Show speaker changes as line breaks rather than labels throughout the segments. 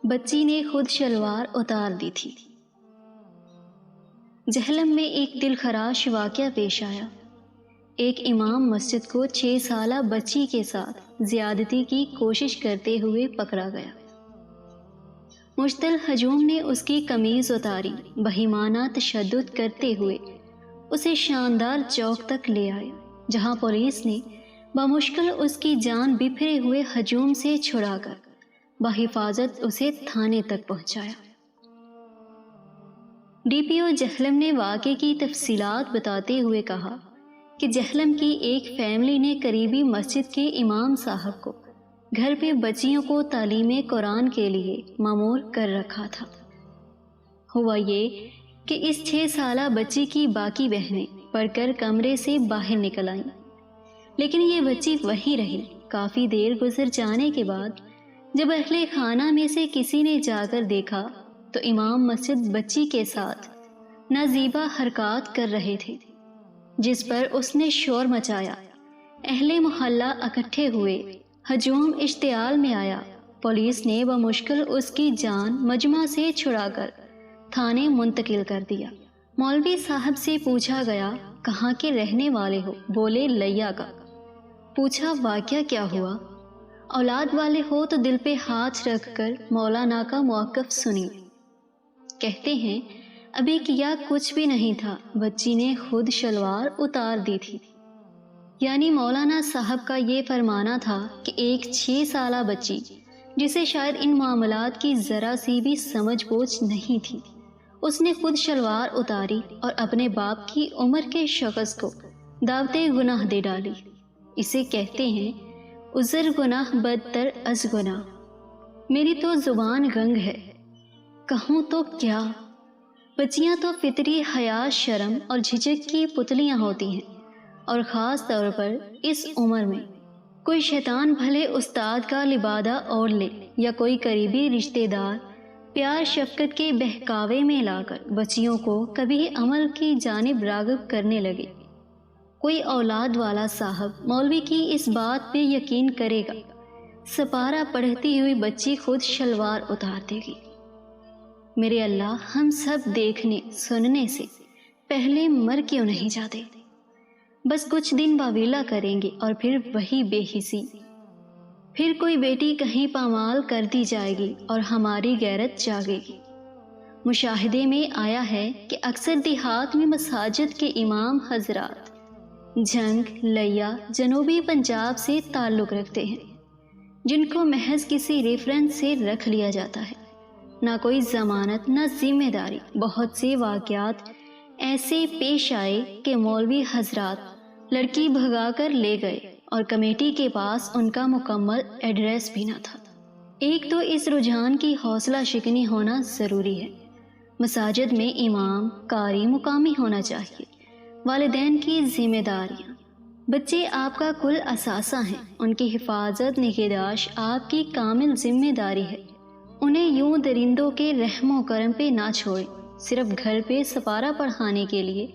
بچی نے خود شلوار اتار دی تھی۔ جہلم میں ایک دل خراش واقعہ پیش آیا۔ ایک امام مسجد کو 6 سالہ بچی کے ساتھ زیادتی کی کوشش کرتے ہوئے پکڑا گیا۔ مشتل ہجوم نے اس کی قمیض اتاری، بہیمانہ تشدد کرتے ہوئے اسے شاندار چوک تک لے آئے، جہاں پولیس نے بمشکل اس کی جان بکھرے ہوئے ہجوم سے چھڑا کر بحفاظت اسے تھانے تک پہنچایا۔ ڈی پی او جہلم نے واقعے کی تفصیلات بتاتے ہوئے کہا کہ جہلم کی ایک فیملی نے قریبی مسجد کے امام صاحب کو گھر پہ بچیوں کو تعلیم قرآن کے لیے مامور کر رکھا تھا۔ ہوا یہ کہ اس 6 سالہ بچی کی باقی بہنیں پڑھ کر کمرے سے باہر نکل آئیں، لیکن یہ بچی وہیں رہی۔ کافی دیر گزر جانے کے بعد جب اہل خانہ میں سے کسی نے جا کر دیکھا تو امام مسجد بچی کے ساتھ نازیبا حرکات کر رہے تھے، جس پر اس نے شور مچایا۔ اہل محلہ اکٹھے ہوئے، ہجوم اشتعال میں آیا۔ پولیس نے بمشکل اس کی جان مجمع سے چھڑا کر تھانے منتقل کر دیا۔ مولوی صاحب سے پوچھا گیا، کہاں کے رہنے والے ہو؟ بولے لیا کا۔ پوچھا واقعہ کیا ہوا؟ اولاد والے ہو تو دل پہ ہاتھ رکھ کر مولانا کا موقف سنی۔ کہتے ہیں ابھی کیا کچھ بھی نہیں تھا، بچی نے خود شلوار اتار دی تھی۔ یعنی مولانا صاحب کا یہ فرمانا تھا کہ ایک 6 سالہ بچی جسے شاید ان معاملات کی ذرا سی بھی سمجھ بوجھ نہیں تھی، اس نے خود شلوار اتاری اور اپنے باپ کی عمر کے شخص کو دعوت گناہ دے ڈالی۔ اسے کہتے ہیں عذر گناہ بدتر از گناہ۔ میری تو زبان گنگ ہے، کہوں تو کیا؟ بچیاں تو فطری حیا، شرم اور جھجک کی پتلیاں ہوتی ہیں، اور خاص طور پر اس عمر میں کوئی شیطان بھلے استاد کا لبادہ اوڑھ لے یا کوئی قریبی رشتہ دار پیار شفقت کے بہکاوے میں لا کر بچیوں کو کبھی عمل کی جانب راغب کرنے لگے۔ کوئی اولاد والا صاحب مولوی کی اس بات پہ یقین کرے گا، سپارہ پڑھتی ہوئی بچی خود شلوار اتار دے گی؟ میرے اللہ، ہم سب دیکھنے سننے سے پہلے مر کیوں نہیں جاتے؟ بس کچھ دن واویلا کریں گے اور پھر وہی بے حسی، پھر کوئی بیٹی کہیں پامال کر دی جائے گی اور ہماری غیرت جاگے گی۔ مشاہدے میں آیا ہے کہ اکثر دیہات میں مساجد کے امام حضرات جھنگ، لیا، جنوبی پنجاب سے تعلق رکھتے ہیں، جن کو محض کسی ریفرنس سے رکھ لیا جاتا ہے، نہ کوئی ضمانت نہ ذمہ داری۔ بہت سے واقعات ایسے پیش آئے کہ مولوی حضرات لڑکی بھگا کر لے گئے اور کمیٹی کے پاس ان کا مکمل ایڈریس بھی نہ تھا۔ ایک تو اس رجحان کی حوصلہ شکنی ہونا ضروری ہے۔ مساجد میں امام، قاری مقامی ہونا چاہیے۔ والدین کی ذمہ داریاں، بچے آپ کا کل اثاثہ ہیں، ان کی حفاظت نگہداشت آپ کی کامل ذمہ داری ہے۔ انہیں یوں درندوں کے رحم و کرم پہ نہ چھوڑیں۔ صرف گھر پہ سپارہ پڑھانے کے لیے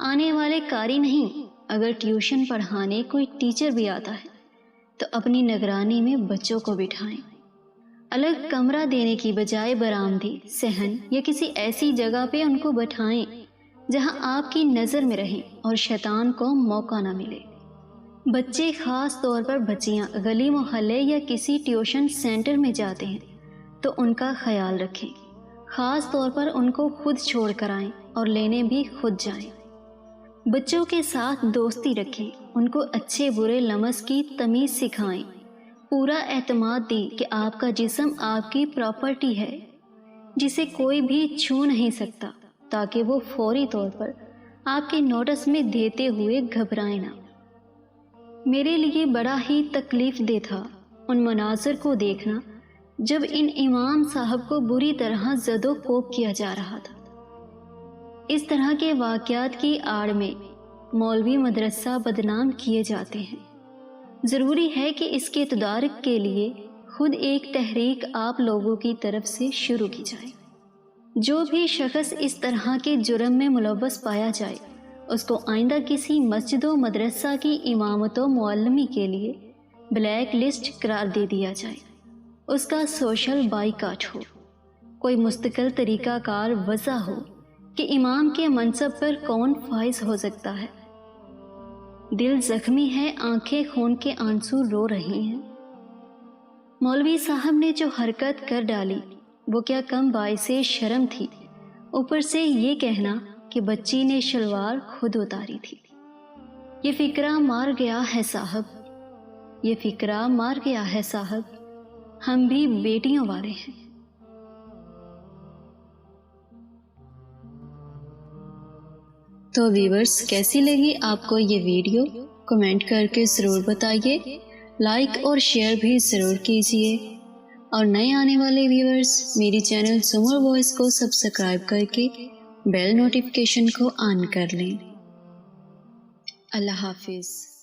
آنے والے قاری نہیں، اگر ٹیوشن پڑھانے کوئی ٹیچر بھی آتا ہے تو اپنی نگرانی میں بچوں کو بٹھائیں۔ الگ کمرہ دینے کی بجائے برآمدے، صحن یا کسی ایسی جگہ پہ ان کو بٹھائیں جہاں آپ کی نظر میں رہیں اور شیطان کو موقع نہ ملے۔ بچے، خاص طور پر بچیاں، گلی محلے یا کسی ٹیوشن سینٹر میں جاتے ہیں تو ان کا خیال رکھیں، خاص طور پر ان کو خود چھوڑ کر آئیں اور لینے بھی خود جائیں۔ بچوں کے ساتھ دوستی رکھیں، ان کو اچھے برے لمس کی تمیز سکھائیں، پورا اعتماد دیں کہ آپ کا جسم آپ کی پراپرٹی ہے جسے کوئی بھی چھو نہیں سکتا، تاکہ وہ فوری طور پر آپ کے نوٹس میں دیتے ہوئے گھبرائیں نہ۔ میرے لیے بڑا ہی تکلیف دہ تھا ان مناظر کو دیکھنا جب ان امام صاحب کو بری طرح زد و کوب کیا جا رہا تھا۔ اس طرح کے واقعات کی آڑ میں مولوی مدرسہ بدنام کیے جاتے ہیں۔ ضروری ہے کہ اس کے تدارک کے لیے خود ایک تحریک آپ لوگوں کی طرف سے شروع کی جائے۔ جو بھی شخص اس طرح کے جرم میں ملوث پایا جائے، اس کو آئندہ کسی مسجد و مدرسہ کی امامت و معلمی کے لیے بلیک لسٹ قرار دے دیا جائے۔ اس کا سوشل بائیکاٹ ہو، کوئی مستقل طریقہ کار وضع ہو کہ امام کے منصب پر کون فائز ہو سکتا ہے۔ دل زخمی ہے، آنکھیں خون کے آنسو رو رہی ہیں۔ مولوی صاحب نے جو حرکت کر ڈالی وہ کیا کم باعث شرم تھی، اوپر سے یہ کہنا کہ بچی نے شلوار خود اتاری تھی۔ یہ فکرہ مار گیا ہے صاحب، یہ فکرہ مار گیا ہے صاحب، ہم بھی بیٹیوں والے ہیں۔ تو ویورز، کیسی لگی آپ کو یہ ویڈیو؟ کمنٹ کر کے ضرور بتائیے، لائک اور شیئر بھی ضرور کیجیے، اور نئے آنے والے ویورز میری چینل زمر وائس کو سبسکرائب کر کے بیل نوٹیفیکیشن کو آن کر لیں۔ اللہ حافظ۔